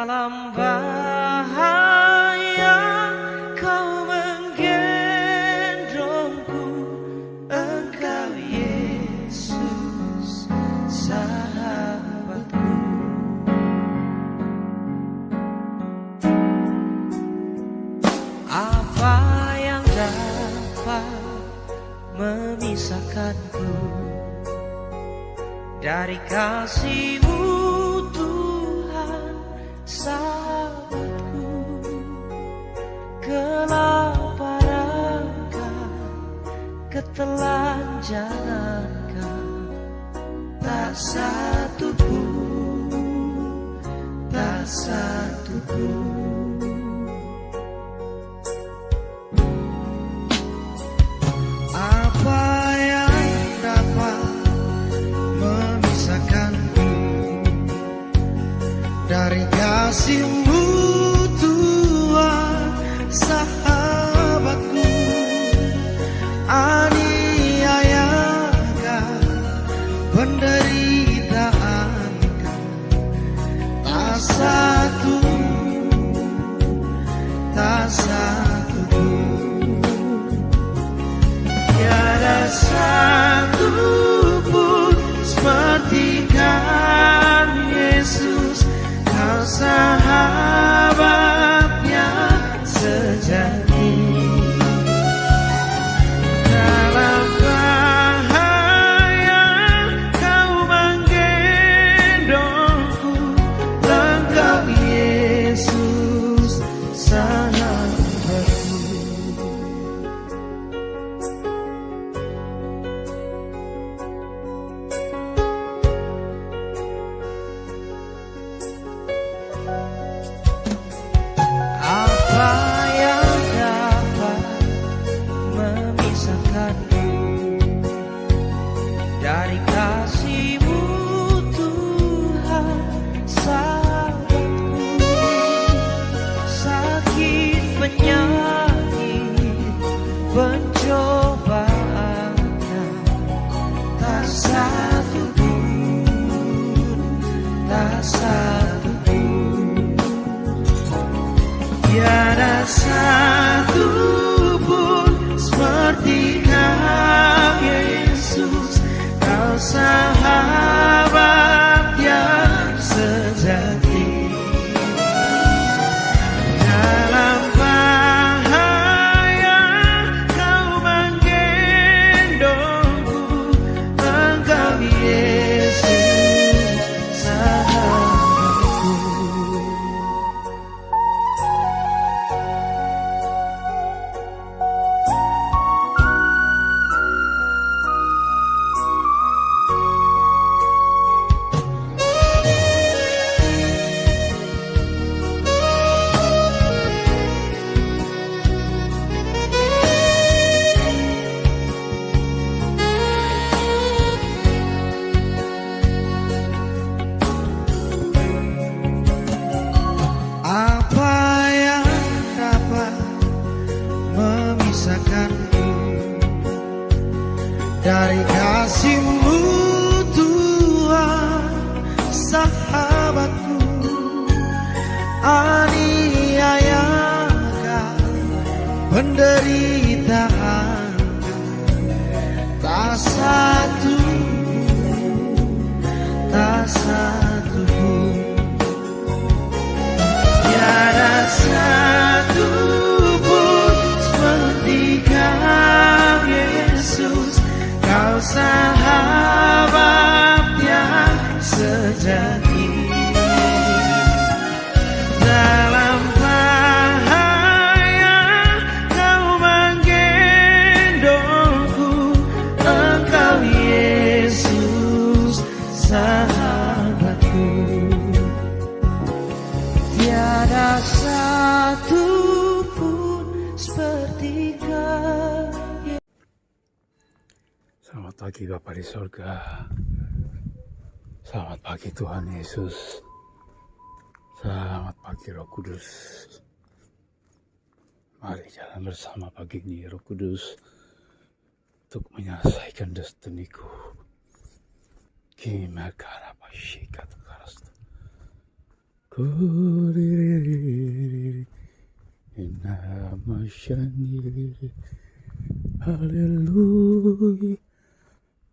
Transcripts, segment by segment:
Dalam bahaya kau menggendongku, Engkau Yesus sahabatku. Apa yang dapat memisahkanku dari kasih-Mu Tuhan sahabatku? Kelaparankah, ketelanjangankah, tak satu pun, tak satu pun. Apa yang dapat memisahkanku dari kasih-Mu Tuhan sahabatku? Aniayakah, penderitaankan, tak satu, tak satu pun. Tiada satu pun seperti Kau Yesus, Kau sahabatnya sejati. Dalam bahaya Kau menggendongku, Engkau Yesus sahabatku. Apa yang dapat memisahkanku dari kasih-Mu Tuhan sahabatku? Sakit, penyakit, pencobaannya, tak satu pun, tak satu pun. Tiada satu pun seperti Kau Yesus, Kau sahabat yang sejati. Dalam bahaya Kau menggendongku, Engkau Yesus sahabatku. Apa yang dapat memisahkanku dari kasih-Mu Tuhan sahabatku? Aniayakah, penderitaan, tak satu, tak satu pun. Tiada satu pun seperti Kau Yesus, Kau sahabat yang sejati. Dalam bahaya Kau menggendongku, Engkau Yesus sahabatku. Tiada satu pun seperti Kau. Selamat pagi Bapa di sorga. Selamat pagi Tuhan Yesus. Selamat pagi Roh Kudus. Mari jalan bersama pagi ini Roh Kudus untuk menyelesaikan destiniku. Kimakara Pashika Tukarastu. Kuririri, Namashaniri, Hallelujah,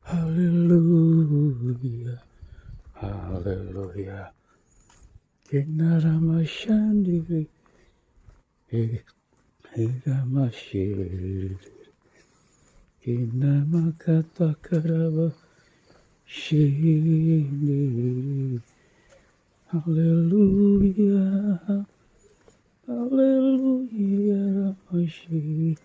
Hallelujah, Hallelujah. Kinaramashandiri, Hiramashiri, Kinamakatakaraba, Shiri. Hallelujah, Hallelujah, Ramashi.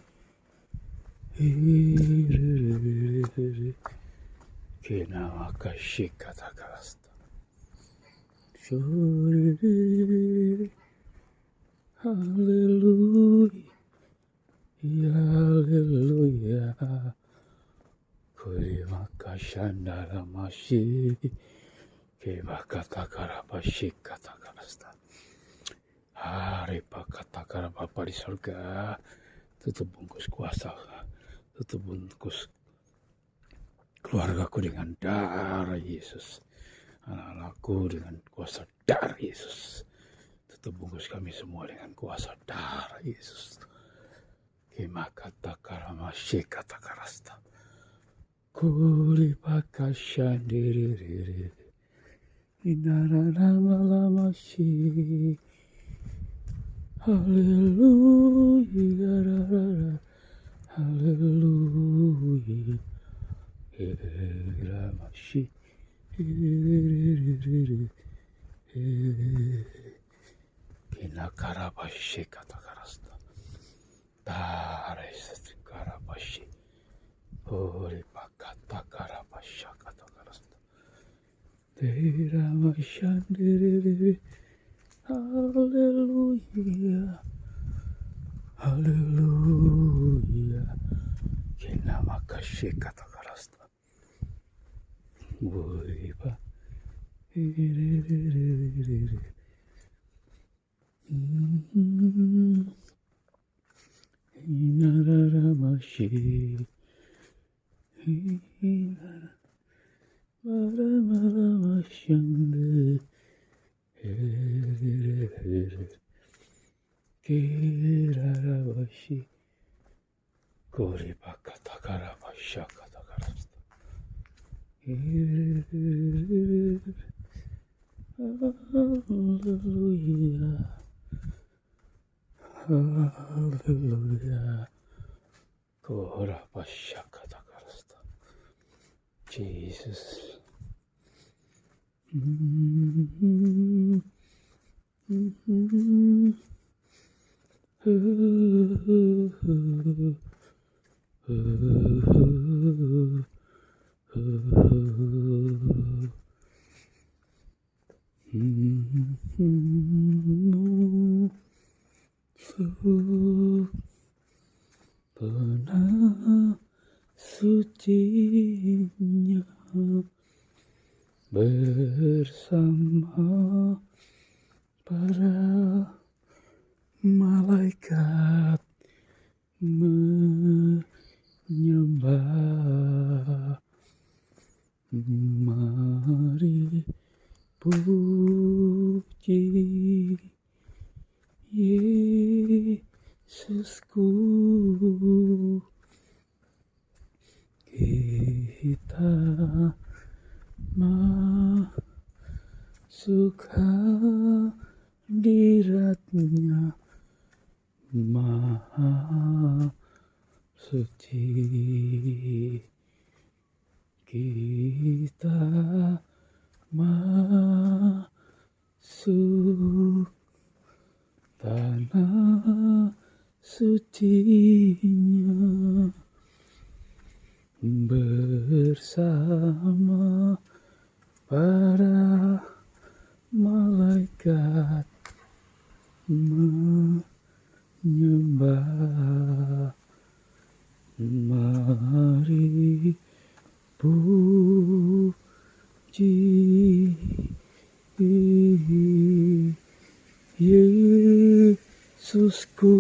Kinawakashikatakasta. Shuri. Hallelujah, Hallelujah. Kurimakashandaramashi. Kivakatakarabashikatakasta. Hari pakatakara Bapa di surga, tutup bungkus kuasa, tutup bungkus keluargaku dengan darah Yesus, anak-anakku dengan kuasa darah Yesus, tutup bungkus kami semua dengan kuasa darah Yesus. Kimakatakarama masyikatakarasta, kuripakashandiriri, inaranamalamashi. Hallelujah, Hallelujah, Ramashi, Kinakarabashi katakarasta, Tares karabashi, Uripakata karabasha katakarasta, Teramashandiri. Hallelujah, Hallelujah. Kinamakashi katakarasta. Uripa. Inararamashi. Inararamashandiri. Kirarabashi, Koribakatakarabasha katakarasta. Hallelujah, Hallelujah, Korabasha katakarasta. Jesus. Pernah sucinya bersama para malaikat menyembah. Mari puji Yesusku, kita masuk hadiratnya maha suci. Kita masuk tanah sucinya bersama para malaikat menyembah. Mari puji Yesusku,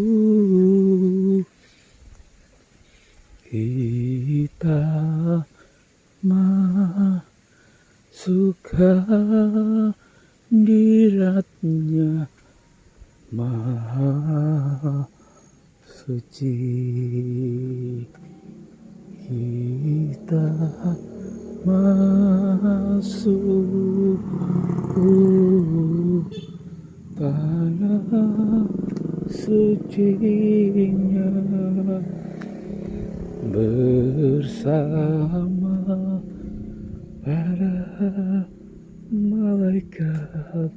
kita masuk hadiratnya maha suci. Kita masuk tanah sucinya bersama para malaikat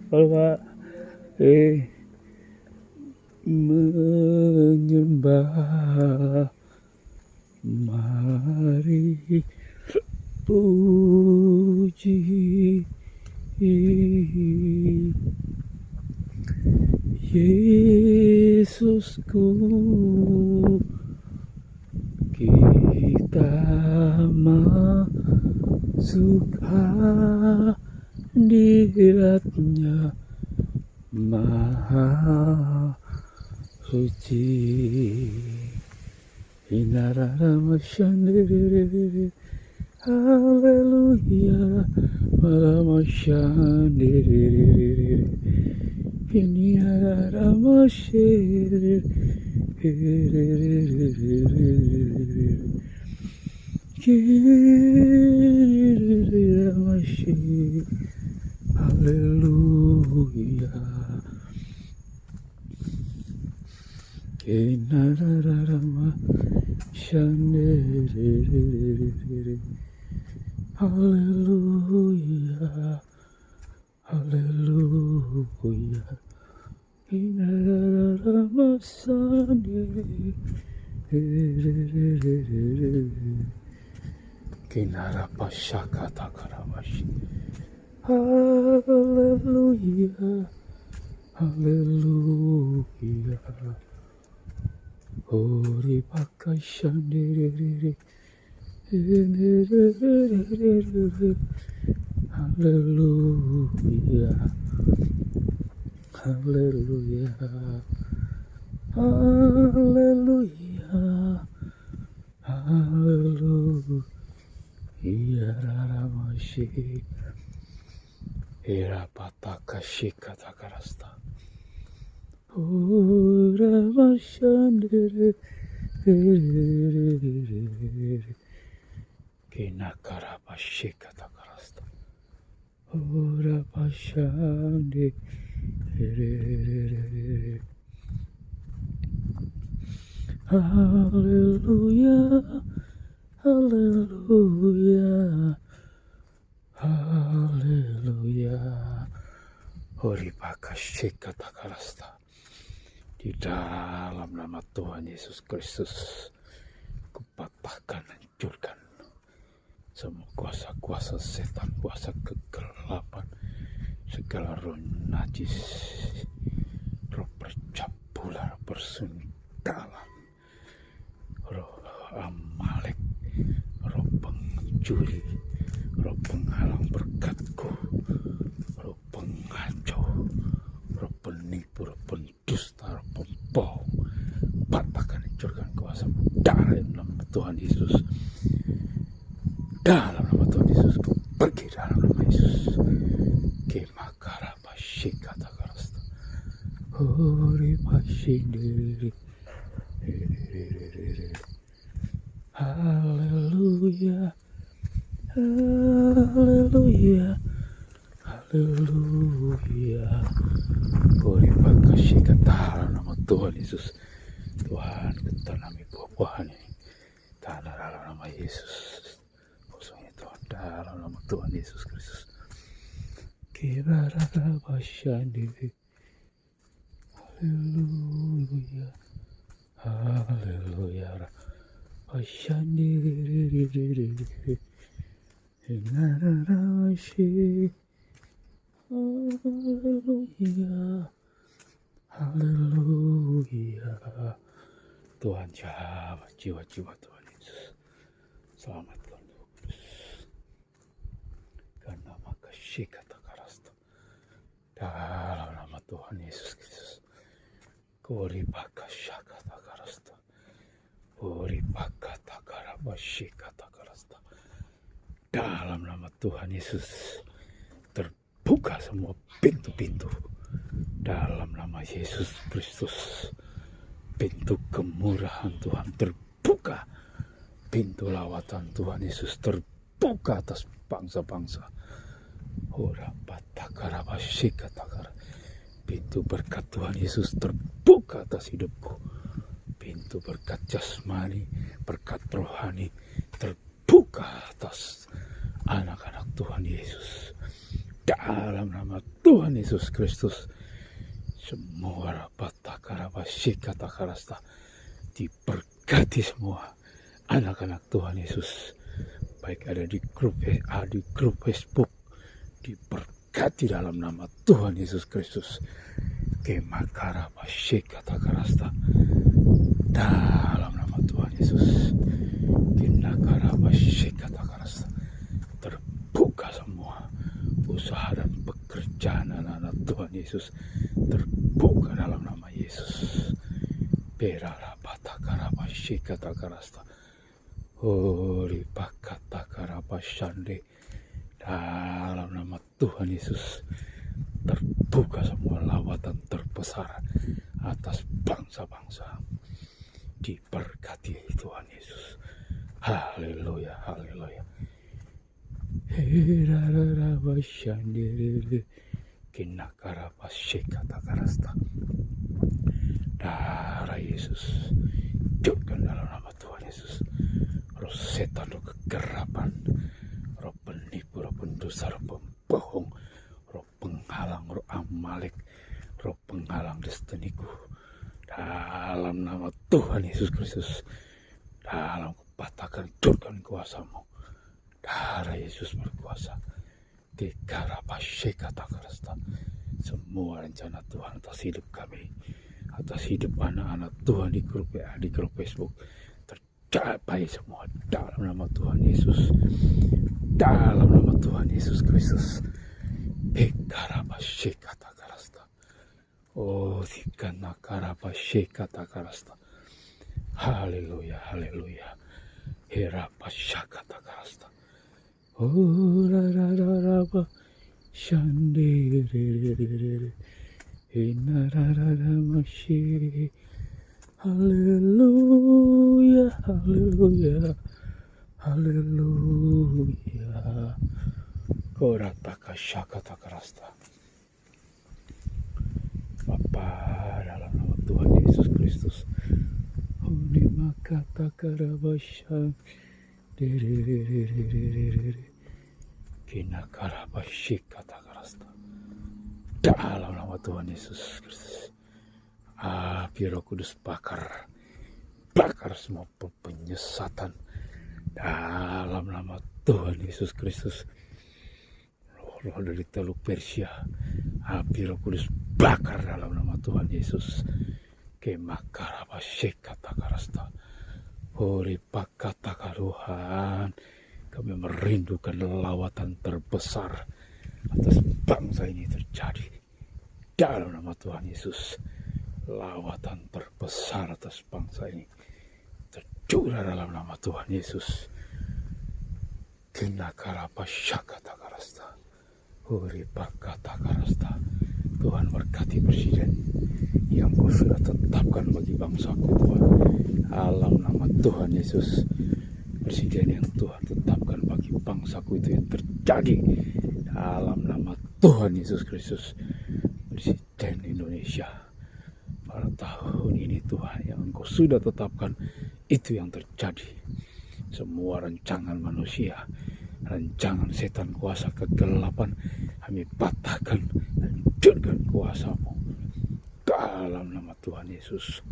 menyembah. Mari puji Yesusku, kita masuk hadiratnya maha suci. Inararamashandere, haleluya, maramashandere, inararamashere, kiriramashe, haleluya. Shandere, haleluya, haleluya. Kinarapashakatakarabashi, haleluya, haleluya. Ori bakashandere, haleluya, haleluya, haleluya, haleluya. Raramashi, irapatakashi-katakarasta. Ora mashandere, kinakarabashikatakarasta. Ora mashande, hallelujah, hallelujah, hallelujah. Ori bakashikatakarasta. Di dalam nama Tuhan Yesus Kristus, kupatahkan, hancurkan semua kuasa-kuasa setan, kuasa kegelapan, segala roh najis, roh percabulan, roh persundalan, roh Amalek, roh pencuri, roh penghalang berkatku, roh pengacau, roh penipu, roh pendusta, roh pembohong. Patahkan, hancurkan kuasa darah dalam nama Tuhan Yesus. Dalam nama Tuhan Yesus, pergi dalam nama Yesus. Kimakarabashikatakarasta. Hori mashindiri. Haleluya, haleluya, haleluya. Hori bakashikata nama Tuhan Yesus. Tuhan, ketanami buah-buahan ini dalam nama Yesus. Kosongnya Tuhan, dalam nama Tuhan Yesus Kristus. Kibarabashandiri. Haleluya, haleluya. Bashandiri. Inararashi. Haleluya, haleluya. Tuhan jawab jiwa-jiwa Tuhan Yesus. Selamatkan Tuhan Yesus. Karena maka shikatakarasta. Dalam nama Tuhan Yesus Kristus. Koribaka shakatakarasta. Koribaka takarabashikatakarasta. Dalam nama Tuhan Yesus. Buka semua pintu-pintu dalam nama Yesus Kristus. Pintu kemurahan Tuhan terbuka. Pintu lawatan Tuhan Yesus terbuka atas bangsa-bangsa. Pintu berkat Tuhan Yesus terbuka atas hidupku. Pintu berkat jasmani, berkat rohani terbuka atas anak-anak Tuhan Yesus. Dalam nama Tuhan Yesus Kristus, semua diberkati semua anak-anak Tuhan Yesus, baik ada di grup WA, di grup Facebook, diberkati dalam nama Tuhan Yesus Kristus. Dalam nama Tuhan Yesus, terbuka semua usaha dan pekerjaan anak-anak Tuhan Yesus, terbuka dalam nama Yesus. Dalam nama Tuhan Yesus, terbuka semua lawatan terbesar atas bangsa-bangsa. Diberkati Tuhan Yesus. Haleluya, haleluya. Darah Yesus, jurkan dalam nama Tuhan Yesus. Roh setan, roh kegerapan, roh penipu, roh pendusta, roh pembohong, roh penghalang, roh Amalek, roh penghalang destiniku, dalam nama Tuhan Yesus Kristus, dalam kupatahkan, jurkan kuasamu. Darah Yesus berkuasa. Semua rencana Tuhan atas hidup kami, atas hidup anak-anak Tuhan di grup WA, di grup Facebook, tercapai semua dalam nama Tuhan Yesus. Dalam nama Tuhan Yesus Kristus. Oh, haleluya, haleluya. Herapasyakatakarasta. Oh, rarararaba shandere inarararamashi. Haleluya, haleluya, haleluya. Koratakashakatakarasta. Bapa, dalam nama Tuhan Yesus Kristus, Unimakatakarabashan Kinakarabashikatakarasta. Dalam nama Tuhan Yesus Kristus, api Roh Kudus bakar semua penyesatan dalam nama Tuhan Yesus Kristus. Roh dari Teluk Persia, api Roh Kudus bakar dalam nama Tuhan Yesus. Kemakarabashikatakarasta. Tuhan, kami merindukan lawatan terbesar atas bangsa ini terjadi dalam nama Tuhan Yesus. Lawatan terbesar atas bangsa ini tercurah dalam nama Tuhan Yesus. Kinakarabashakatakarasta. Uripakatakarasta. Tuhan berkati presiden yang Kau sudah tetapkan bagi bangsaku, Tuhan. Dalam nama Tuhan Yesus, presiden yang Tuhan tetapkan bagi bangsaku itu yang terjadi dalam nama Tuhan Yesus Kristus. Presiden Indonesia pada tahun ini, Tuhan, yang Engkau sudah tetapkan itu yang terjadi. Semua rancangan manusia, rancangan setan, kuasa kegelapan, kami patahkan, hancurkan kuasa-Mu dalam nama Tuhan Yesus.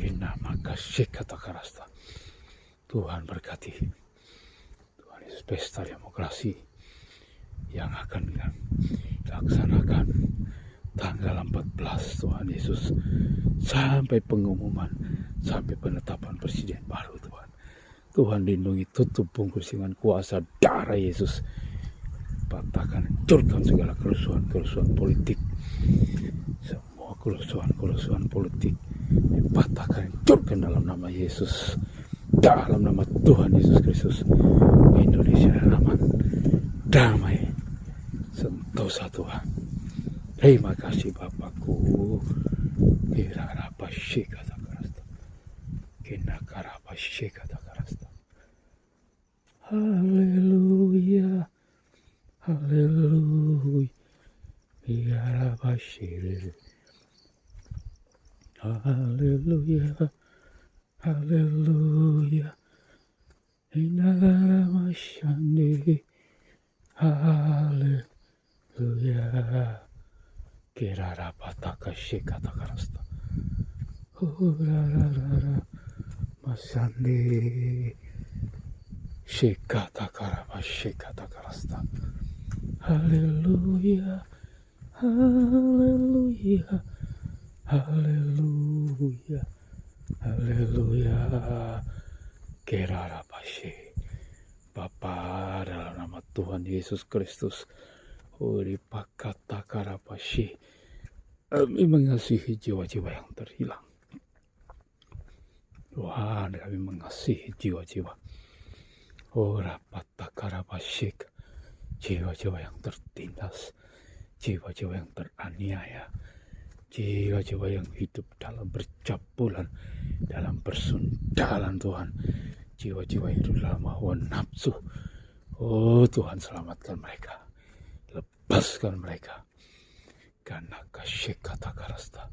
Kinamakashikatakarasta. Tuhan berkati Tuhan Yesus, pesta demokrasi yang akan dilaksanakan tanggal 14 Tuhan Yesus, sampai pengumuman, sampai penetapan presiden baru, Tuhan. Tuhan lindungi, tutup bungkus dengan kuasa darah Yesus. Patahkan, hancurkan segala kerusuhan politik. Semua kerusuhan politik dipatahkan, hancurkan dalam nama Yesus. Dalam nama Tuhan Yesus Kristus, Indonesia aman, damai, dosa Tuhan. Terima kasih Bapakku. Irarapashe kata karasta. Kinakarapashe kata karasta. Haleluya. Haleluya. Irarapashe. Haleluya. Haleluya. Inaramasande. Haleluya. Kirarapataka shekata karasta. Urararara masande. Shekata karaba shekata karasta. Haleluya. Haleluya. Haleluya. Haleluya. Kirarapashe. Bapa, dalam nama Tuhan Yesus Kristus, Uripakata Karapashi, kami mengasihi jiwa-jiwa yang terhilang. Tuhan, kami mengasihi jiwa-jiwa. Urapata Karapashi, jiwa-jiwa yang tertindas, jiwa-jiwa yang teraniaya, jiwa-jiwa yang hidup dalam bercabulan, dalam bersundalan Tuhan. Jiwa-jiwa yang hidup dalam hawa nafsu. Oh Tuhan, selamatkan mereka. Lepaskan mereka. Karena kasyekata karasta.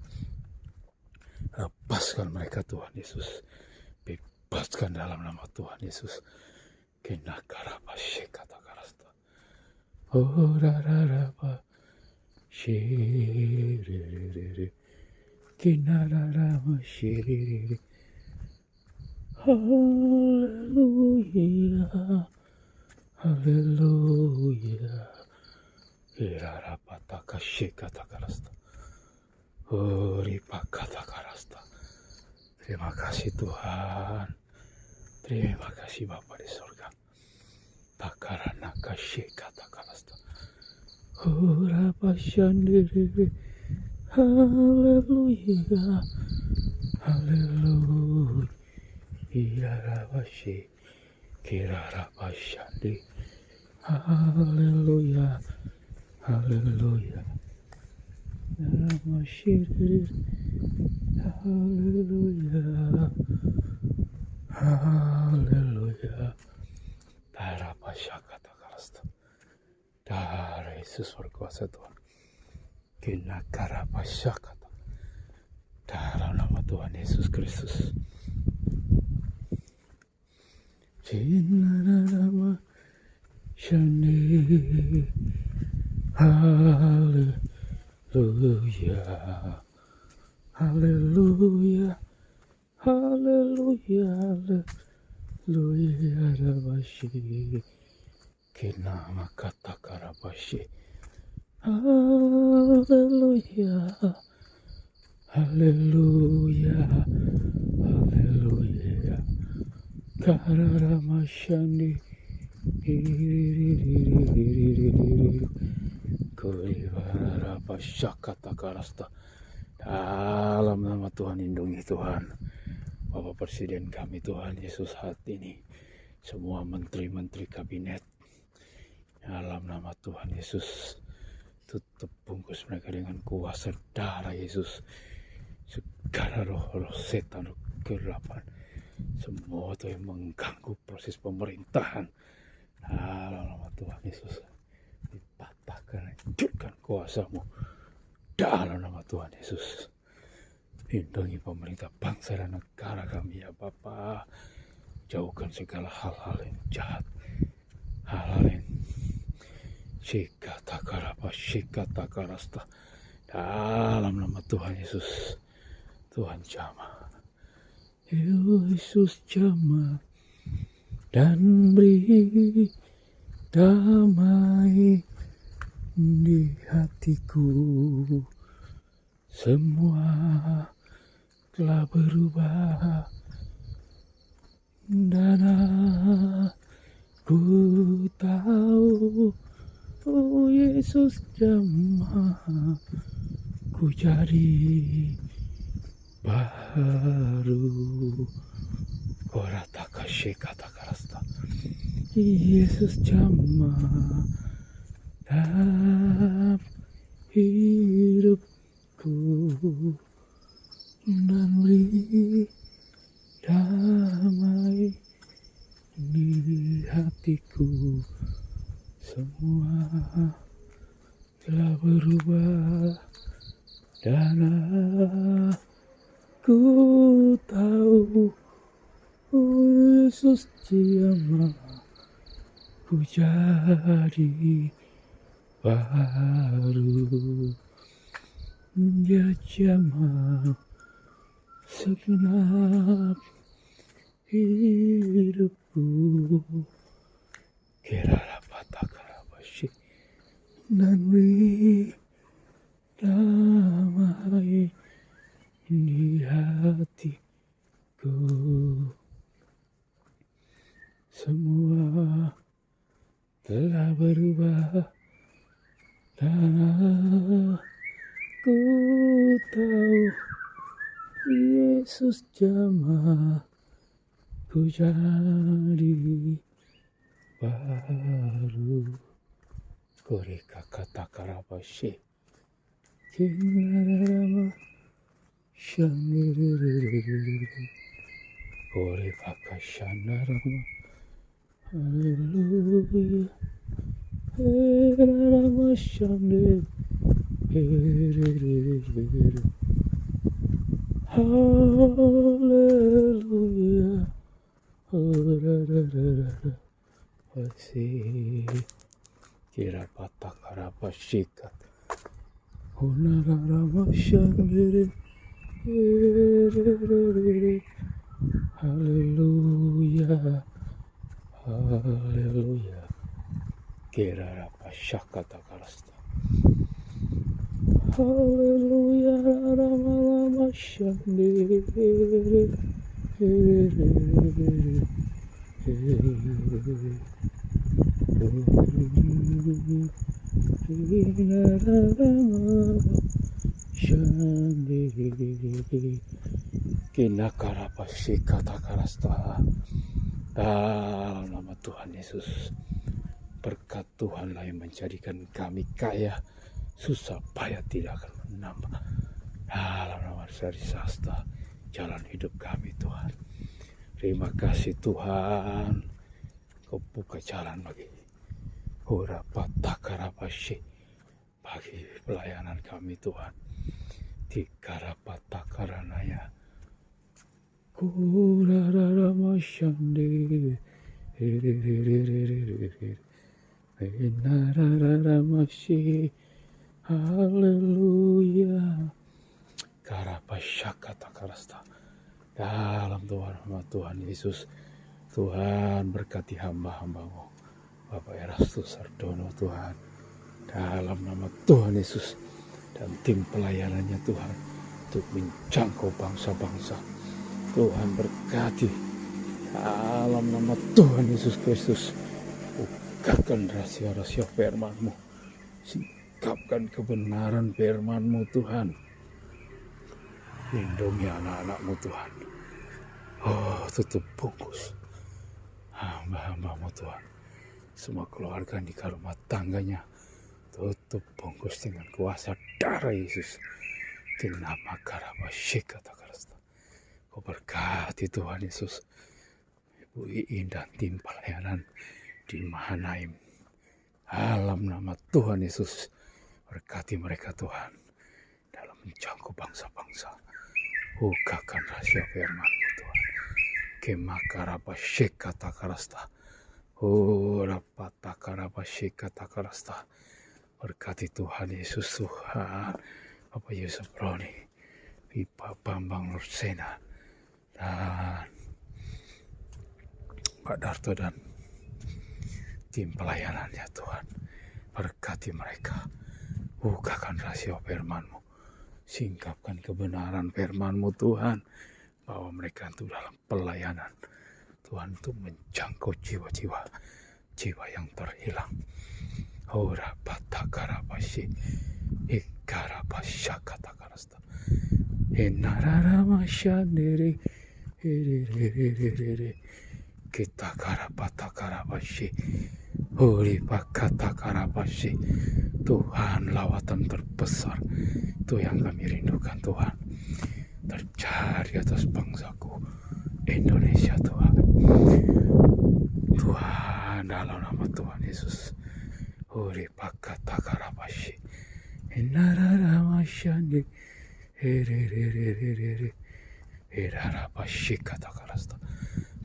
Lepaskan mereka Tuhan Yesus. Bebaskan dalam nama Tuhan Yesus. Kena karapasyekata karasta. Oh rararapa. Shiriri. Kena rarama shiriri. Haleluya, haleluya. Irarapataka shekata karasta. Uripakata karasta. Terima kasih Tuhan. Terima kasih Bapa di surga. Takaranaka shekata karasta. Urapashandiri. Haleluya, haleluya. Iyarabashi, kirarabashandi. Haleluya, haleluya. Yaramashiri, haleluya, haleluya. Darabashakata karasta. Darah Yesus berkuasa Tuhan. Kinakarabashakata. Dalam nama Tuhan Yesus Kristus. Cinarama shani. Haleluya. Haleluya. Haleluya. Haleluya. Rabashi. Kinama kata karabashi. Haleluya. Haleluya. Haleluya. Kararamashandi. Kurivararapashakata karasta. Dalam nama Tuhan, lindungi Tuhan Bapak Presiden kami Tuhan Yesus saat ini, semua menteri-menteri kabinet, dalam nama Tuhan Yesus tutup bungkus mereka dengan kuasa darah Yesus. Segala roh-roh setan, roh kegelapan, semua itu yang mengganggu proses pemerintahan, dalam nama Tuhan Yesus dipatahkan, hancurkan kuasamu dalam nama Tuhan Yesus. Lindungi pemerintah bangsa dan negara kami ya Bapa. Jauhkan segala hal-hal yang jahat, hal-hal yang shikata karasta, dalam nama Tuhan Yesus. Tuhan jamah, Yesus jamah dan beri damai di hatiku. Semua telah berubah dan aku tahu, oh Yesus jamah ku jadi baru. Korata kata karasta. Yesus jamah dan telah berubah dan aku tahu Yesus jamah ku jadi baru. Dia jamah segenap hidupku. Kira patah dan beri damai di hatiku. Semua telah berubah dan aku tahu Yesus jamah ku jadi baru. Koreka kata karabashi kinarama shaniriri kore pakashanarama. Haleluya, Rama Shande, Haleluya, Pasi kira patah karapa shikat, Rama Shande, Haleluya. Haleluya. Kira rapa syakata karasta. Haleluya rama syande. Kina karapa syakata karasta. Dalam nama Tuhan Yesus, berkat Tuhanlah yang menjadikan kami kaya, susah payah tidak akan menambah. Dalam nama Sari Sasta, jalan hidup kami Tuhan. Terima kasih Tuhan, Kau buka jalan bagi Hura Patakarabashi, bagi pelayanan kami Tuhan. Tikarapatakaranaya. Kurarara masyande, nararara masyi, haleluya. Karapasyakata karasta. Dalam Tuhan Yesus, Tuhan berkati hamba-hambamu, Bapak Erastus Sardono Tuhan. Dalam nama Tuhan Yesus dan tim pelayanannya Tuhan, untuk menjangkau bangsa-bangsa. Tuhan berkati dalam nama Tuhan Yesus Kristus. Bukakan rahasia-rahasia firman-Mu, singkapkan kebenaran firman-Mu Tuhan. Lindungi anak-anak-Mu Tuhan. Oh, tutup bungkus hamba-hamba-Mu Tuhan. Semua keluarga di rumah tangganya, tutup bungkus dengan kuasa darah Yesus. Di nama Karabasyikata Karasta. Kau berkati Tuhan Yesus, Ibu Iin dan tim pelayanan di Mahanaim. Dalam nama Tuhan Yesus, berkati mereka Tuhan dalam menjangkau bangsa-bangsa. Bukakan rahasia firman-Mu Tuhan. Kemakarabasyikata karasta. Rapatakarabashikata karasta. Berkati Tuhan Yesus Tuhan. Bapak Yusuf Roni, Pipa Bambang Nursena, dan Pak Darto dan tim pelayanannya Tuhan. Berkati mereka. Bukakan rahasia firman-Mu. Singkapkan kebenaran firman-Mu Tuhan. Bahwa mereka itu dalam pelayanan Tuhan untuk menjangkau jiwa-jiwa yang terhilang. Ora patakarabashi ikarabashakata karasta. Enararamashandere kita karabatakarabashi. Ori pakatakarabashi. Tuhan, lawatan terbesar itu yang kami rindukan Tuhan, terjadi atas bangsaku Indonesia Tuhan. Tuhan, dalam nama Tuhan Yesus. Ore pakata karabashi. Enarara mashandi. Hererererere. Herarabashi kata karasta.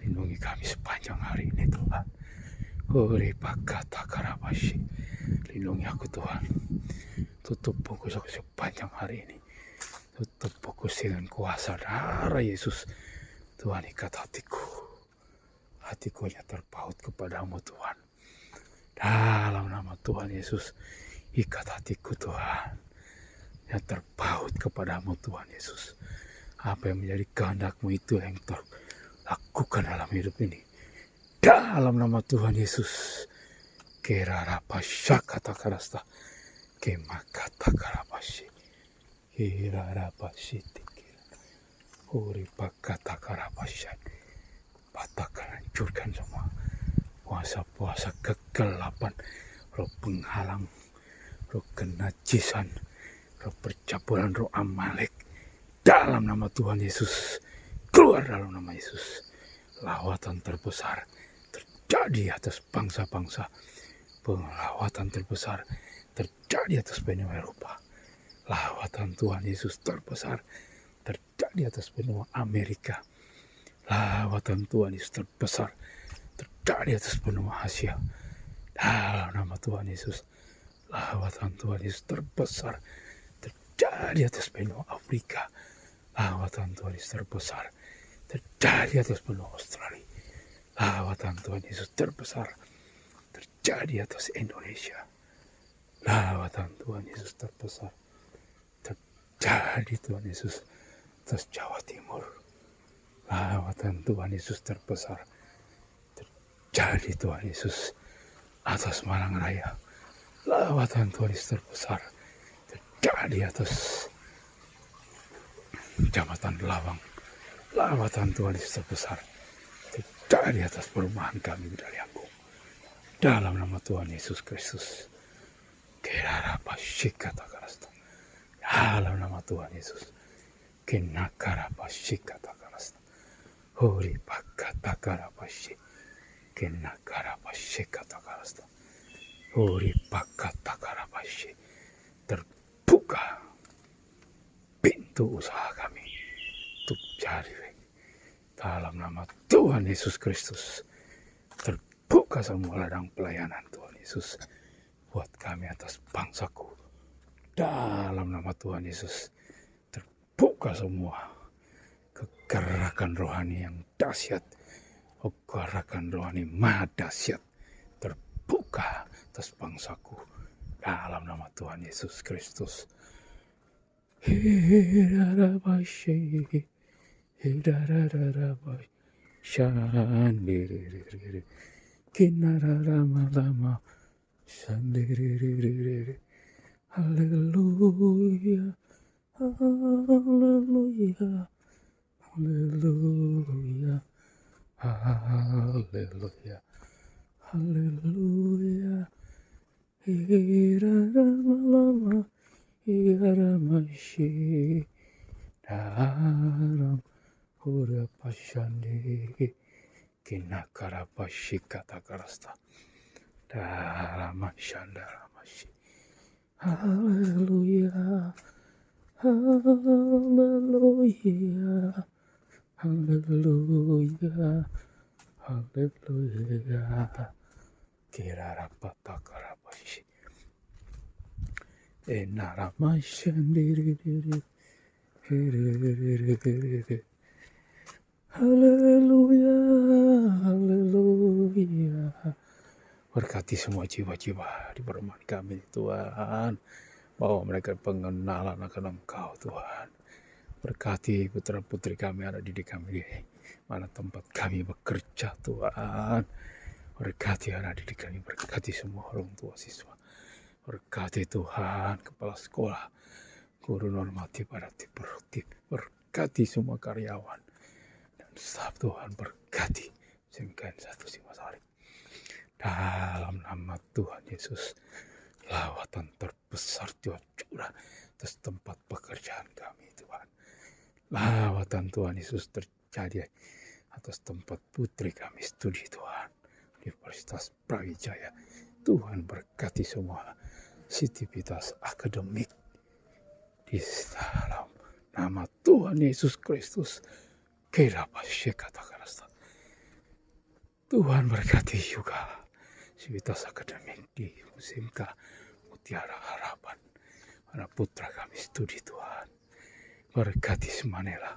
Lindungi kami sepanjang hari ini Tuhan. Ore pakata karabashi. Lindungi aku Tuhan. Tutup fokus aku sepanjang hari ini. Tutup fokus dengan kuasa darah Yesus. Tuhan, ikat hatiku. Hatiku hanya terpaut kepadamu Tuhan. Dalam nama Tuhan Yesus, ikat hatiku Tuhan. Yang terpaut kepadamu Tuhan Yesus. Apa yang menjadi kehendak-Mu itu yang terlakukan dalam hidup ini. Dalam nama Tuhan Yesus. Kerarapasya kata karasta. Kemakata karapashi. Kerarapasi tikira. Uri pakata karapasya. Patahkan, hancurkan semua puasa-puasa kegelapan, roh penghalang, roh kenajisan, roh percabulan, roh Amalek. Dalam nama Tuhan Yesus, keluar dalam nama Yesus. Lawatan terbesar terjadi atas bangsa-bangsa. Pelawatan terbesar terjadi atas benua Eropa. Lawatan Tuhan Yesus terbesar terjadi atas benua Amerika. Lawatan Tuhan Yesus terbesar terjadi atas benua Asia. Dalam nama Tuhan Yesus. Lawatan Tuhan Yesus terbesar terjadi atas benua Afrika. Lawatan Tuhan Yesus terbesar terjadi atas benua Australia. Lawatan Tuhan Yesus terbesar terjadi atas Indonesia. Lawatan Tuhan Yesus terbesar terjadi Tuhan Yesus atas Jawa Timur. Lawatan Tuhan Yesus terbesar terjadi Tuhan Yesus atas Malang Raya. Lawatan Tuhan Yesus terbesar terjadi atas Kecamatan Lawang. Lawatan Tuhan Yesus terbesar terjadi atas perumahan kami Bidari Agung. Dalam nama Tuhan Yesus Kristus. Kerarapashikata karasta. Dalam nama Tuhan Yesus. Kenakarapashikata karasta. Hori pakata karapashi. Kenakarapashikata karasta. Hori pakata karapashi. Terbuka pintu usaha kami untuk cari dalam nama Tuhan Yesus Kristus. Terbuka semua ladang pelayanan Tuhan Yesus buat kami atas bangsaku. Dalam nama Tuhan Yesus, terbuka semua kegerakan rohani yang dahsyat, kegerakan rohani maha dahsyat, terbuka atas bangsaku. Dalam nama Tuhan Yesus Kristus. Hidarabashi, hidarabashi, shandiriri, kinaramalama, shandiriri. Haleluya, haleluya, haleluya, haleluya, haleluya. Hiramalama, hiramashi, daram hurapashandi, kinakarapashi katakarasta, daramashandaramashi. Hallelujah, hallelujah, hallelujah, hallelujah. Kirarapatagarabashi. Enaramashandiriri. Hallelujah, hallelujah. Berkati semua jiwa-jiwa di perumahan kami Tuhan. Bawa mereka pengenalan akan Engkau Tuhan. Berkati putra-putri kami, anak didik kami, mana tempat kami bekerja Tuhan. Berkati anak didik kami, berkati semua orang tua siswa. Berkati Tuhan kepala sekolah, guru normatif, adaptif, produktif. Berkati semua karyawan dan staf Tuhan, berkati Semkan 1 Singosari. Dalam nama Tuhan Yesus, lawatan terbesar Tuhan curah atas tempat pekerjaan kami Tuhan. Lawatan Tuhan Yesus terjadi atas tempat putri kami studi Tuhan. Universitas Brawijaya Tuhan berkati semua sivitas akademik di dalam nama Tuhan Yesus Kristus. Tuhan berkati juga sivitas akademik di SMK Mutiara Harapan. Para putra kami studi Tuhan. Berkati semanela.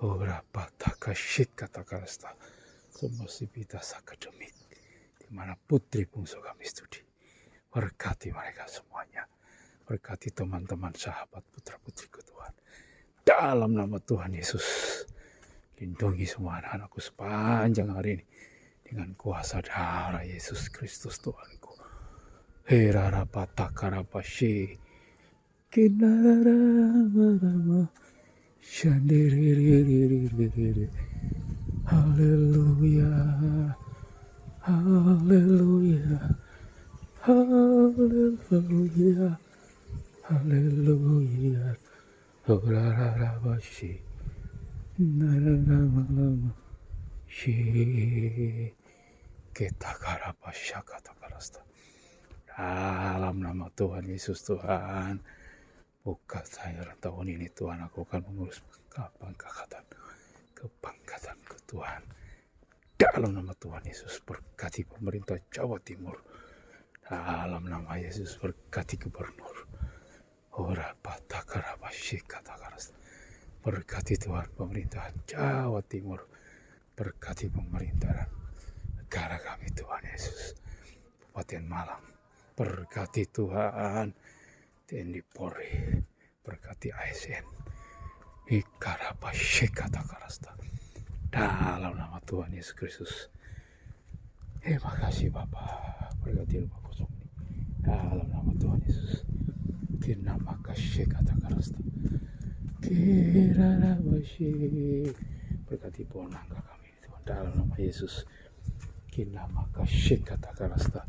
Ora pataka kata karasta. Semua sivitas akademik di mana putri bungsu kami studi. Berkati mereka semuanya. Berkati teman-teman sahabat putra-putriku Tuhan. Dalam nama Tuhan Yesus. Lindungi semua anak-anakku sepanjang hari ini. Dengan kuasa darah Yesus Kristus Tuhanku. Herara patakarapashi. Kinararama. Shandiriririririri. Haleluya. Haleluya. Haleluya. Haleluya. Horarabashi. Nararama. Shi. Ketakarapasya katakarasta. Dalam nama Tuhan Yesus Tuhan. Buka saya tahun ini Tuhan, aku akan mengurus kepangkatanku Tuhan. Dalam nama Tuhan Yesus berkati pemerintah Jawa Timur. Dalam nama Yesus berkati gubernur. Ora patakarabashi katakaras. Berkati Tuhan pemerintahan Jawa Timur. Berkati pemerintahan negara kami Tuhan Yesus. Kabupaten Malang. Berkati Tuhan. TNI Polri, berkati ASN, Ikarabashi katakarasta. Dalam nama Tuhan Yesus Kristus. Terima kasih Bapak, berkati rumah kosong ini. Dalam nama Tuhan Yesus. Kinamakashi katakarasta. Kirarabashi. Berkati pohon nangka kami Tuhan. Dalam nama Yesus. Kinamakashi katakarasta.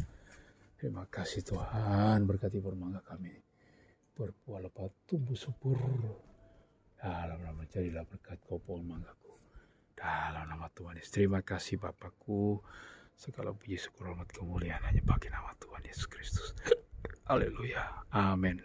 Terima kasih Tuhan, berkati permangga kami. Berbuah lebat tumbuh subur. Dalam nama jadilah berkat kau pohon manggaku. Dalam nama Tuhan Yesus. Terima kasih Bapakku. Segala puji syukur hormat kemuliaan hanya bagi nama Tuhan Yesus Kristus. Haleluya. Amin.